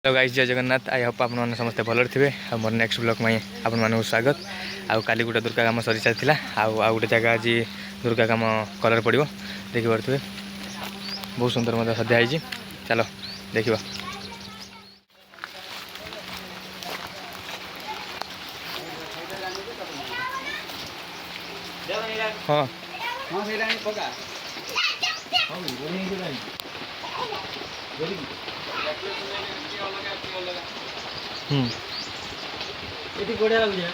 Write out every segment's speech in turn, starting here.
Hello guys, जय Jagannath. I hope आप समस्ते भल थे। मोर नेक्स्ट ब्लॉग में आपन स्वागत। आउ काली गोटे दुर्गा काम सरी सारी आउ गोटे जगह आज दुर्गा काम कलर पड़ो देखिपे। बहुत सुंदर मत सजाई। चलो देखा। हाँ ये बढ़िया लगुच भल लगे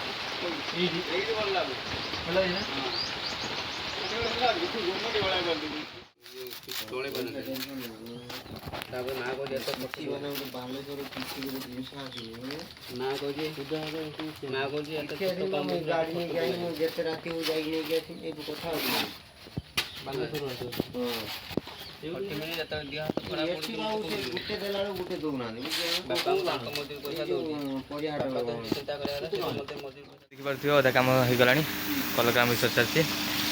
देखिपे अधा कम हो गला कलर काम भी सर सारी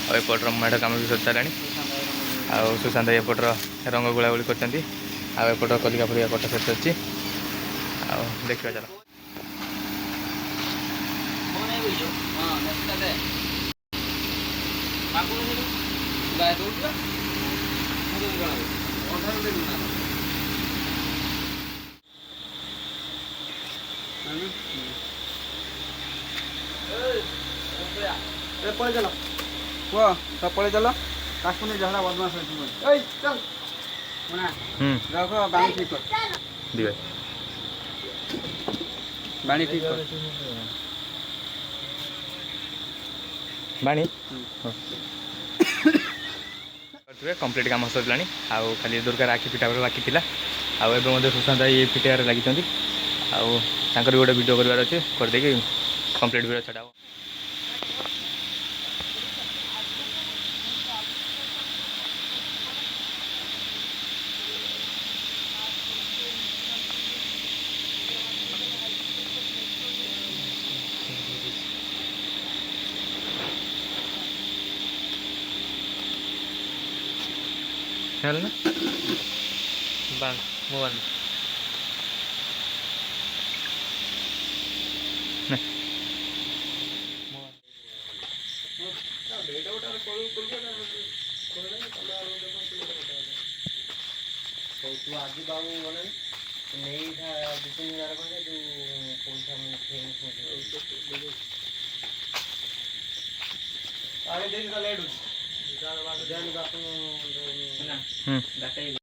आउटर मेढ़ कम भी सर सारा आउ सुशांत एपटर रंग गुलागुली करपट कलिका फलिका कटा सर सारी देखा। चलो पड़े चलो वो सब पड़े चलो काश्मीर झगड़ा बदमाश चल रखो बाणी ठीक कर बाणी ठीक कर बाणी कंप्लीट काम सरला आउ खाली दुर्गा राखी फिटा बाकी थी आउ सुशांत ये फिटार लगी आउर गोटे वीडियो करार अच्छे करदे कंप्लीट वीडियो छड़ा। चल ना बंद मोबाइल तू आज बाबू बोले नहीं था 2-3 हज़ार तू पैसा आगे दिन का लेट